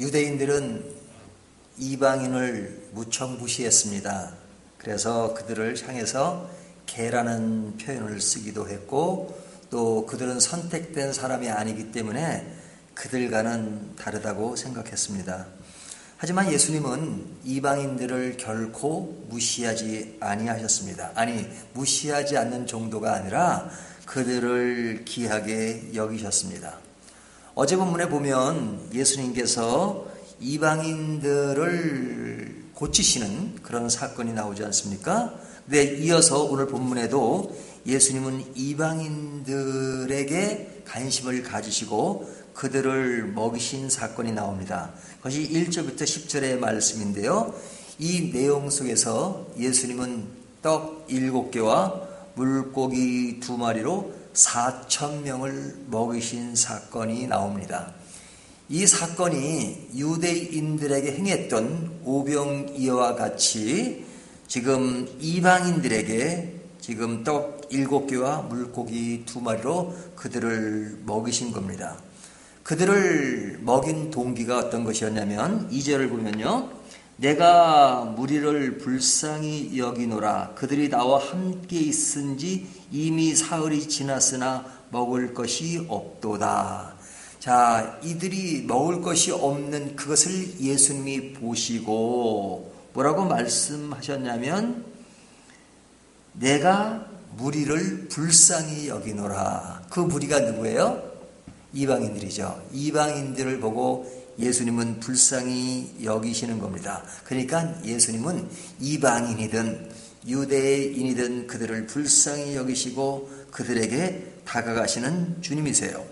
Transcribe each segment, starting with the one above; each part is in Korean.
유대인들은 이방인을 무척 무시했습니다. 그래서 그들을 향해서 개라는 표현을 쓰기도 했고, 또 그들은 선택된 사람이 아니기 때문에 그들과는 다르다고 생각했습니다. 하지만 예수님은 이방인들을 결코 무시하지 아니하셨습니다. 아니, 무시하지 않는 정도가 아니라 그들을 귀하게 여기셨습니다. 어제 본문에 보면 예수님께서 이방인들을 고치시는 그런 사건이 나오지 않습니까? 근데 이어서 오늘 본문에도 예수님은 이방인들에게 관심을 가지시고 그들을 먹이신 사건이 나옵니다. 그것이 1절부터 10절의 말씀인데요. 이 내용 속에서 예수님은 떡 7개와 물고기 2마리로 4,000명을 먹이신 사건이 나옵니다. 이 사건이 유대인들에게 행했던 오병이어와 같이 지금 이방인들에게 지금 떡 7개와 물고기 2마리로 그들을 먹이신 겁니다. 그들을 먹인 동기가 어떤 것이었냐면 2절을 보면요. 내가 무리를 불쌍히 여기노라. 그들이 나와 함께 있은지 이미 사흘이 지났으나 먹을 것이 없도다. 자, 이들이 먹을 것이 없는 그것을 예수님이 보시고 뭐라고 말씀하셨냐면 내가 무리를 불쌍히 여기노라. 그 무리가 누구예요? 이방인들이죠. 이방인들을 보고 예수님은 불쌍히 여기시는 겁니다. 그러니까 예수님은 이방인이든 유대인이든 그들을 불쌍히 여기시고 그들에게 다가가시는 주님이세요.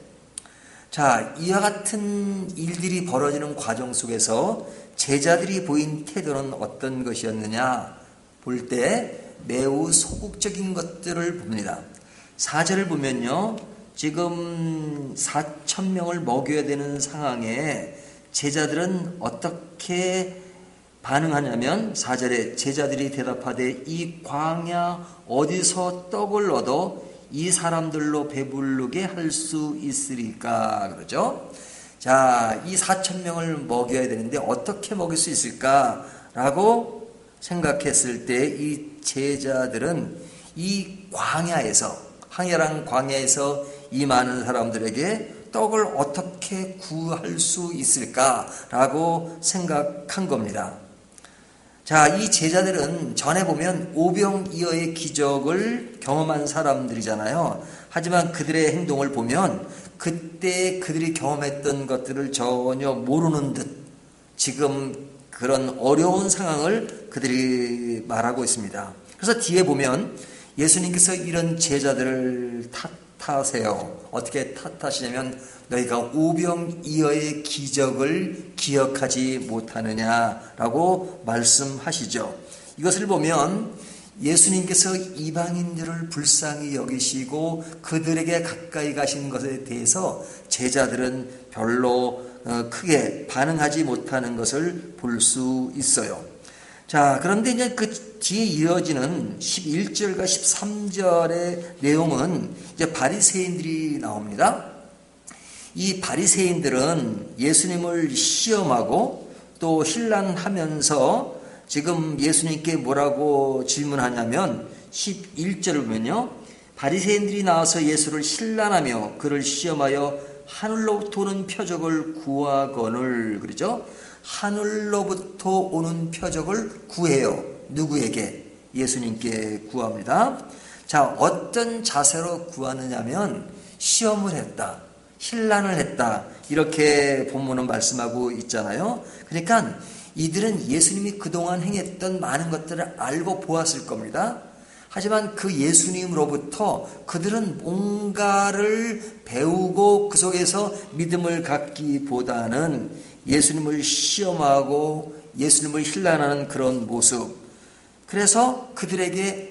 자, 이와 같은 일들이 벌어지는 과정 속에서 제자들이 보인 태도는 어떤 것이었느냐 볼 때 매우 소극적인 것들을 봅니다. 4절을 보면요. 지금 4,000명을 먹여야 되는 상황에 제자들은 어떻게 반응하냐면 4절에 제자들이 대답하되 이 광야 어디서 떡을 얻어 이 사람들로 배부르게 할 수 있으리까 그러죠. 자, 이 4,000명을 먹여야 되는데 어떻게 먹일 수 있을까라고 생각했을 때 이 제자들은 이 광야에서 황야란 광야에서 이 많은 사람들에게 떡을 어떻게 구할 수 있을까라고 생각한 겁니다. 자, 이 제자들은 전에 보면 오병이어의 기적을 경험한 사람들이잖아요. 하지만 그들의 행동을 보면 그때 그들이 경험했던 것들을 전혀 모르는 듯 지금 그런 어려운 상황을 그들이 말하고 있습니다. 그래서 뒤에 보면 예수님께서 이런 제자들을 탓하세요. 어떻게 탓하시냐면 너희가 오병이어의 기적을 기억하지 못하느냐라고 말씀하시죠. 이것을 보면 예수님께서 이방인들을 불쌍히 여기시고 그들에게 가까이 가신 것에 대해서 제자들은 별로 크게 반응하지 못하는 것을 볼 수 있어요. 자, 그런데 이제 그 뒤에 이어지는 11절과 13절의 내용은 이제 바리새인들이 나옵니다. 이 바리새인들은 예수님을 시험하고 또 신란하면서 지금 예수님께 뭐라고 질문하냐면 11절을 보면요. 바리새인들이 나와서 예수를 신란하며 그를 시험하여 하늘로부터 오는 표적을 구하거늘 그러죠. 하늘로부터 오는 표적을 구해요. 누구에게? 예수님께 구합니다. 자, 어떤 자세로 구하느냐면 시험을 했다. 신란을 했다. 이렇게 본문은 말씀하고 있잖아요. 그러니까 이들은 예수님이 그동안 행했던 많은 것들을 알고 보았을 겁니다. 하지만 그 예수님으로부터 그들은 뭔가를 배우고 그 속에서 믿음을 갖기보다는 예수님을 시험하고 예수님을 신란하는 그런 모습. 그래서 그들은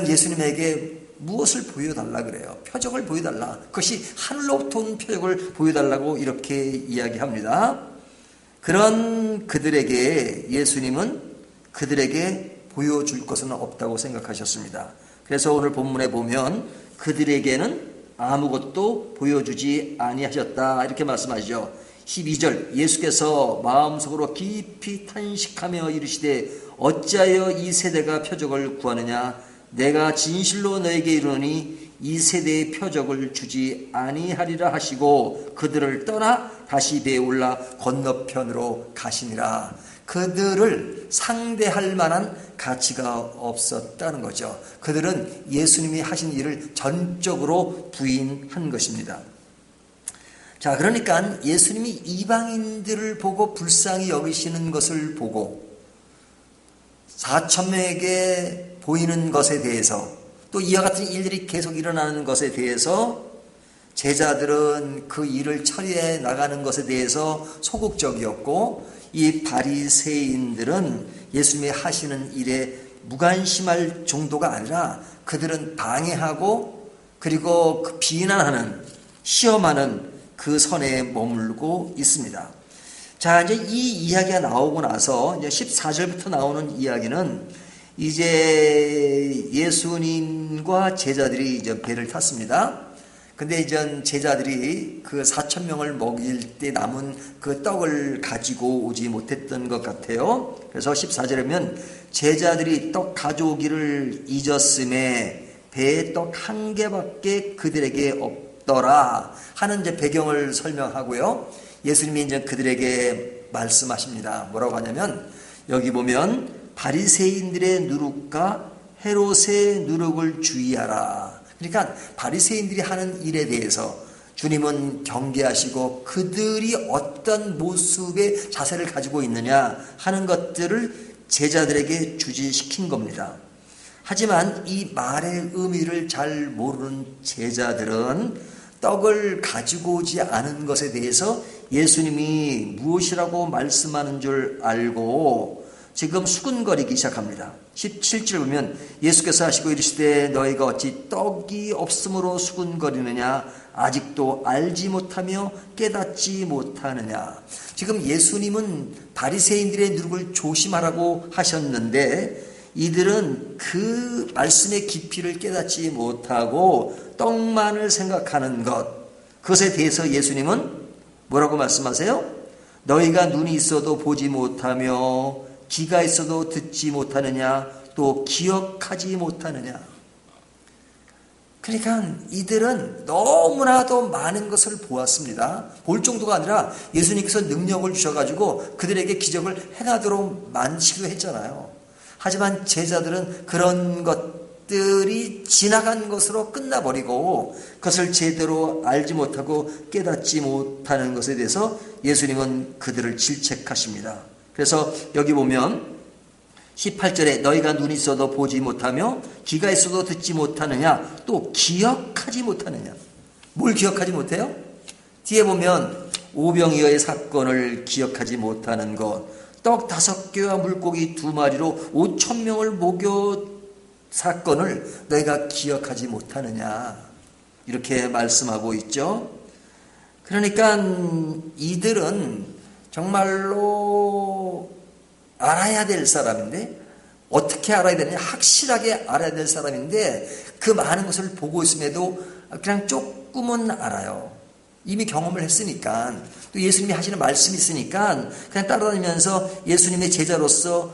예수님에게 무엇을 보여달라 그래요? 표적을 보여달라. 그것이 하늘로부터 온 표적을 보여달라고 이렇게 이야기합니다. 그런 그들에게 예수님은 그들에게 보여줄 것은 없다고 생각하셨습니다. 그래서 오늘 본문에 보면 그들에게는 아무것도 보여주지 아니하셨다 이렇게 말씀하시죠. 12절 예수께서 마음속으로 깊이 탄식하며 이르시되 어찌하여 이 세대가 표적을 구하느냐 내가 진실로 너에게 이르노니 이 세대의 표적을 주지 아니하리라 하시고 그들을 떠나 다시 배에 올라 건너편으로 가시니라. 그들을 상대할 만한 가치가 없었다는 거죠. 그들은 예수님이 하신 일을 전적으로 부인한 것입니다. 자, 그러니까 예수님이 이방인들을 보고 불쌍히 여기시는 것을 보고 4,000명에게 보이는 것에 대해서 또 이와 같은 일들이 계속 일어나는 것에 대해서 제자들은 그 일을 처리해 나가는 것에 대해서 소극적이었고 이 바리새인들은 예수님이 하시는 일에 무관심할 정도가 아니라 그들은 방해하고 그리고 그 비난하는 시험하는 그 선에 머물고 있습니다. 자, 이제 이 이야기가 나오고 나서 이제 14절부터 나오는 이야기는 이제 예수님과 제자들이 이제 배를 탔습니다. 근데 이제 제자들이 그 4,000명을 먹일 때 남은 그 떡을 가지고 오지 못했던 것 같아요. 그래서 14절에 보면 제자들이 떡 가져오기를 잊었음에 배에 떡 한 개밖에 그들에게 없더라 하는 이제 배경을 설명하고요. 예수님이 이제 그들에게 말씀하십니다. 뭐라고 하냐면 여기 보면 바리새인들의 누룩과 헤롯의 누룩을 주의하라. 그러니까 바리새인들이 하는 일에 대해서 주님은 경계하시고 그들이 어떤 모습의 자세를 가지고 있느냐 하는 것들을 제자들에게 주지시킨 겁니다. 하지만 이 말의 의미를 잘 모르는 제자들은 떡을 가지고 오지 않은 것에 대해서 예수님이 무엇이라고 말씀하는 줄 알고 지금 수군거리기 시작합니다. 17절 보면 예수께서 하시고 이르시되 너희가 어찌 떡이 없으므로 수군거리느냐 아직도 알지 못하며 깨닫지 못하느냐. 지금 예수님은 바리새인들의 누룩을 조심하라고 하셨는데 이들은 그 말씀의 깊이를 깨닫지 못하고 떡만을 생각하는 것, 그것에 대해서 예수님은 뭐라고 말씀하세요? 너희가 눈이 있어도 보지 못하며 귀가 있어도 듣지 못하느냐 또 기억하지 못하느냐. 그러니까 이들은 너무나도 많은 것을 보았습니다. 볼 정도가 아니라 예수님께서 능력을 주셔가지고 그들에게 기적을 행하도록 만지기도 했잖아요. 하지만 제자들은 그런 것들이 지나간 것으로 끝나버리고 그것을 제대로 알지 못하고 깨닫지 못하는 것에 대해서 예수님은 그들을 질책하십니다. 그래서 여기 보면 18절에 너희가 눈이 있어도 보지 못하며 귀가 있어도 듣지 못하느냐 또 기억하지 못하느냐. 뭘 기억하지 못해요? 뒤에 보면 오병이어의 사건을 기억하지 못하는 것, 떡 5개와 물고기 2마리로 5,000명을 먹여 사건을 너희가 기억하지 못하느냐 이렇게 말씀하고 있죠. 그러니까 이들은 정말로 알아야 될 사람인데 어떻게 알아야 되느냐 확실하게 알아야 될 사람인데 그 많은 것을 보고 있음에도 그냥 조금은 알아요. 이미 경험을 했으니까 또 예수님이 하시는 말씀이 있으니까 그냥 따라다니면서 예수님의 제자로서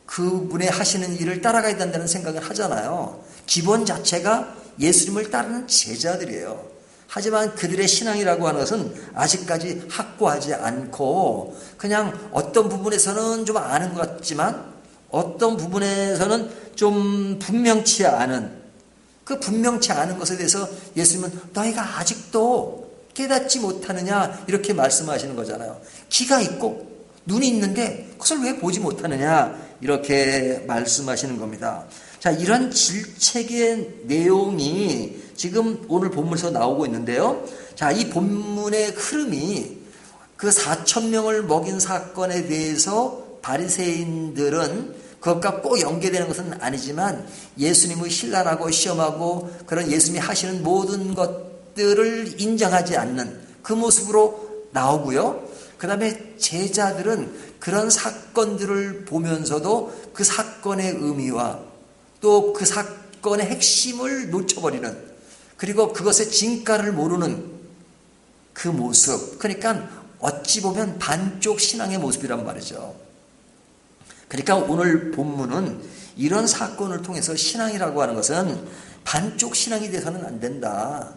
그분의 하시는 일을 따라가야 된다는 생각을 하잖아요. 기본 자체가 예수님을 따르는 제자들이에요. 하지만 그들의 신앙이라고 하는 것은 아직까지 확고하지 않고 그냥 어떤 부분에서는 좀 아는 것 같지만 어떤 부분에서는 좀 분명치 않은 그 분명치 않은 것에 대해서 예수님은 너희가 아직도 깨닫지 못하느냐 이렇게 말씀하시는 거잖아요. 귀가 있고 눈이 있는데 그것을 왜 보지 못하느냐 이렇게 말씀하시는 겁니다. 자, 이런 질책의 내용이 지금 오늘 본문에서 나오고 있는데요. 자, 이 본문의 흐름이 그 4,000명을 먹인 사건에 대해서 바리새인들은 그것과 꼭 연계되는 것은 아니지만 예수님을 신랄하고 시험하고 그런 예수님이 하시는 모든 것들을 인정하지 않는 그 모습으로 나오고요. 그 다음에 제자들은 그런 사건들을 보면서도 그 사건의 의미와 또 그 사건의 핵심을 놓쳐버리는 그리고 그것의 진가를 모르는 그 모습. 그러니까 어찌 보면 반쪽 신앙의 모습이란 말이죠. 그러니까 오늘 본문은 이런 사건을 통해서 신앙이라고 하는 것은 반쪽 신앙이 돼서는 안 된다.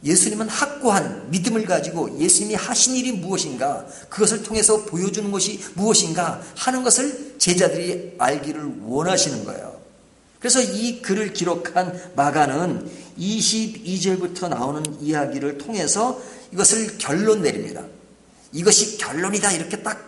예수님은 확고한 믿음을 가지고 예수님이 하신 일이 무엇인가, 그것을 통해서 보여주는 것이 무엇인가 하는 것을 제자들이 알기를 원하시는 거예요. 그래서 이 글을 기록한 마가는 22절부터 나오는 이야기를 통해서 이것을 결론 내립니다. 이것이 결론이다 이렇게 딱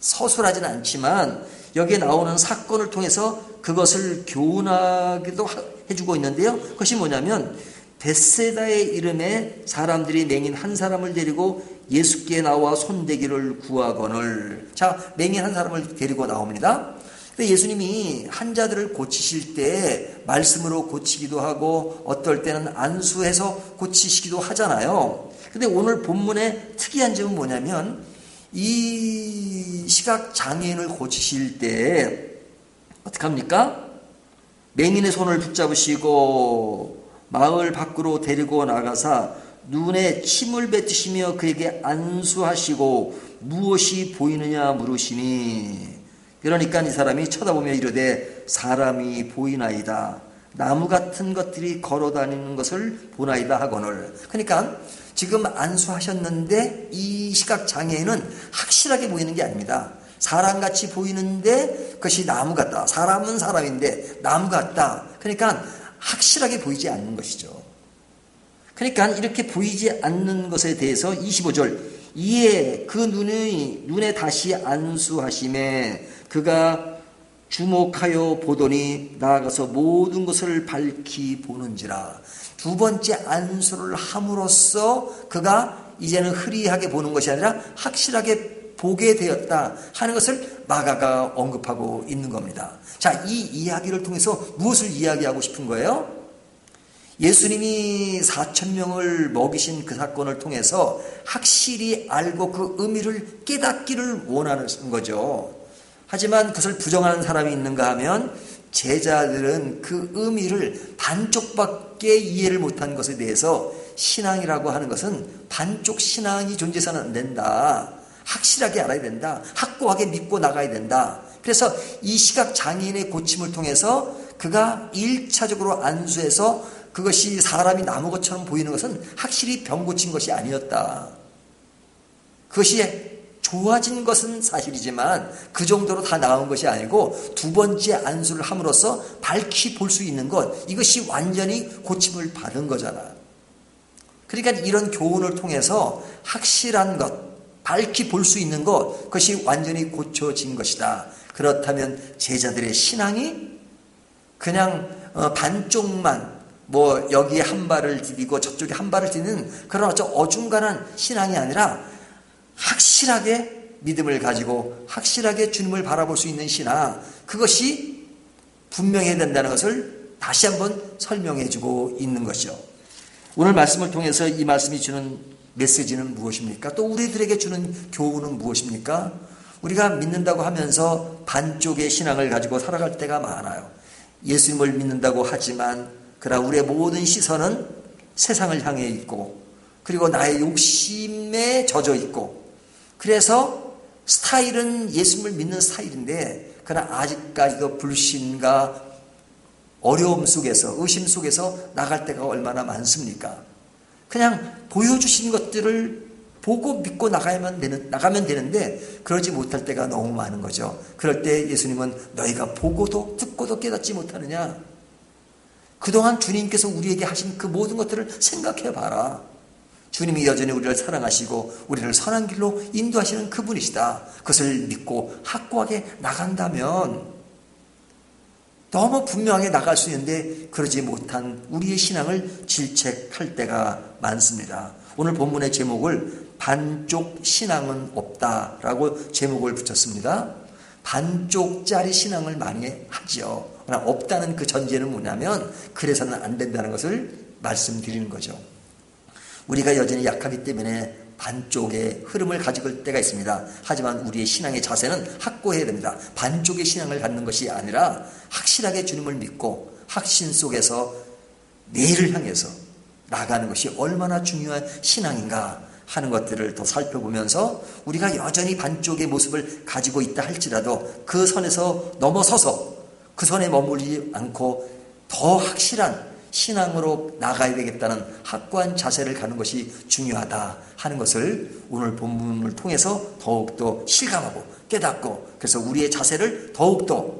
서술하지는 않지만 여기에 나오는 사건을 통해서 그것을 교훈하기도 해주고 있는데요. 그것이 뭐냐면 벳세다의 이름에 사람들이 맹인 한 사람을 데리고 예수께 나와 손대기를 구하거늘. 자, 맹인 한 사람을 데리고 나옵니다. 근데 예수님이 환자들을 고치실 때 말씀으로 고치기도 하고 어떨 때는 안수해서 고치시기도 하잖아요. 근데 오늘 본문의 특이한 점은 뭐냐면 이 시각 장애인을 고치실 때 어떻게 합니까? 맹인의 손을 붙잡으시고 마을 밖으로 데리고 나가사 눈에 침을 뱉으시며 그에게 안수하시고 무엇이 보이느냐 물으시니, 그러니까 이 사람이 쳐다보며 이르되 사람이 보이나이다. 나무 같은 것들이 걸어다니는 것을 보나이다 하거늘. 그러니까 지금 안수하셨는데 이 시각장애인은 확실하게 보이는 게 아닙니다. 사람같이 보이는데 그것이 나무 같다. 사람은 사람인데 나무 같다. 그러니까 확실하게 보이지 않는 것이죠. 그러니까 이렇게 보이지 않는 것에 대해서 25절 이에 그 눈에 다시 안수하심에 그가 주목하여 보더니 나아가서 모든 것을 밝히 보는지라. 두 번째 안수를 함으로써 그가 이제는 흐리하게 보는 것이 아니라 확실하게 보게 되었다 하는 것을 마가가 언급하고 있는 겁니다. 자, 이 이야기를 통해서 무엇을 이야기하고 싶은 거예요? 예수님이 4,000명을 먹이신 그 사건을 통해서 확실히 알고 그 의미를 깨닫기를 원하는 거죠. 하지만 그것을 부정하는 사람이 있는가 하면 제자들은 그 의미를 반쪽밖에 이해를 못한 것에 대해서 신앙이라고 하는 것은 반쪽 신앙이 존재해서는 안 된다. 확실하게 알아야 된다. 확고하게 믿고 나가야 된다. 그래서 이 시각장애인의 고침을 통해서 그가 1차적으로 안수해서 그것이 사람이 나무 것처럼 보이는 것은 확실히 병 고친 것이 아니었다. 그것이 좋아진 것은 사실이지만 그 정도로 다 나은 것이 아니고 두 번째 안수를 함으로써 밝히 볼 수 있는 것, 이것이 완전히 고침을 받은 거잖아. 그러니까 이런 교훈을 통해서 확실한 것, 밝히 볼 수 있는 것, 그것이 완전히 고쳐진 것이다. 그렇다면 제자들의 신앙이 그냥 반쪽만 여기에 한 발을 디디고 저쪽에 한 발을 디디는 그런 어중간한 신앙이 아니라 확실하게 믿음을 가지고 확실하게 주님을 바라볼 수 있는 신앙, 그것이 분명해야 된다는 것을 다시 한번 설명해 주고 있는 것이죠. 오늘 말씀을 통해서 이 말씀이 주는 메시지는 무엇입니까? 또 우리들에게 주는 교훈은 무엇입니까? 우리가 믿는다고 하면서 반쪽의 신앙을 가지고 살아갈 때가 많아요. 예수님을 믿는다고 하지만 그러나 우리의 모든 시선은 세상을 향해 있고 그리고 나의 욕심에 젖어 있고, 그래서 스타일은 예수님을 믿는 스타일인데 그러나 아직까지도 불신과 어려움 속에서 의심 속에서 나갈 때가 얼마나 많습니까? 그냥 보여주신 것들을 보고 믿고 나가면 되는데 그러지 못할 때가 너무 많은 거죠. 그럴 때 예수님은 너희가 보고도 듣고도 깨닫지 못하느냐? 그동안 주님께서 우리에게 하신 그 모든 것들을 생각해 봐라. 주님이 여전히 우리를 사랑하시고 우리를 선한 길로 인도하시는 그분이시다. 그것을 믿고 확고하게 나간다면 너무 분명하게 나갈 수 있는데 그러지 못한 우리의 신앙을 질책할 때가 많습니다. 오늘 본문의 제목을 반쪽 신앙은 없다라고 제목을 붙였습니다. 반쪽짜리 신앙을 많이 하죠. 그러나 없다는 그 전제는 뭐냐면 그래서는 안 된다는 것을 말씀드리는 거죠. 우리가 여전히 약하기 때문에 반쪽의 흐름을 가지고 때가 있습니다. 하지만 우리의 신앙의 자세는 확고해야 됩니다. 반쪽의 신앙을 갖는 것이 아니라 확실하게 주님을 믿고 확신 속에서 내일을 향해서 나가는 것이 얼마나 중요한 신앙인가 하는 것들을 더 살펴보면서 우리가 여전히 반쪽의 모습을 가지고 있다 할지라도 그 선에서 넘어서서 그 선에 머물지 않고 더 확실한 신앙으로 나가야 되겠다는 확고한 자세를 가는 것이 중요하다 하는 것을 오늘 본문을 통해서 더욱더 실감하고 깨닫고, 그래서 우리의 자세를 더욱더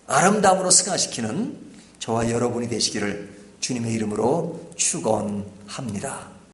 아름다움으로 승화시키는 저와 여러분이 되시기를 주님의 이름으로 축원합니다.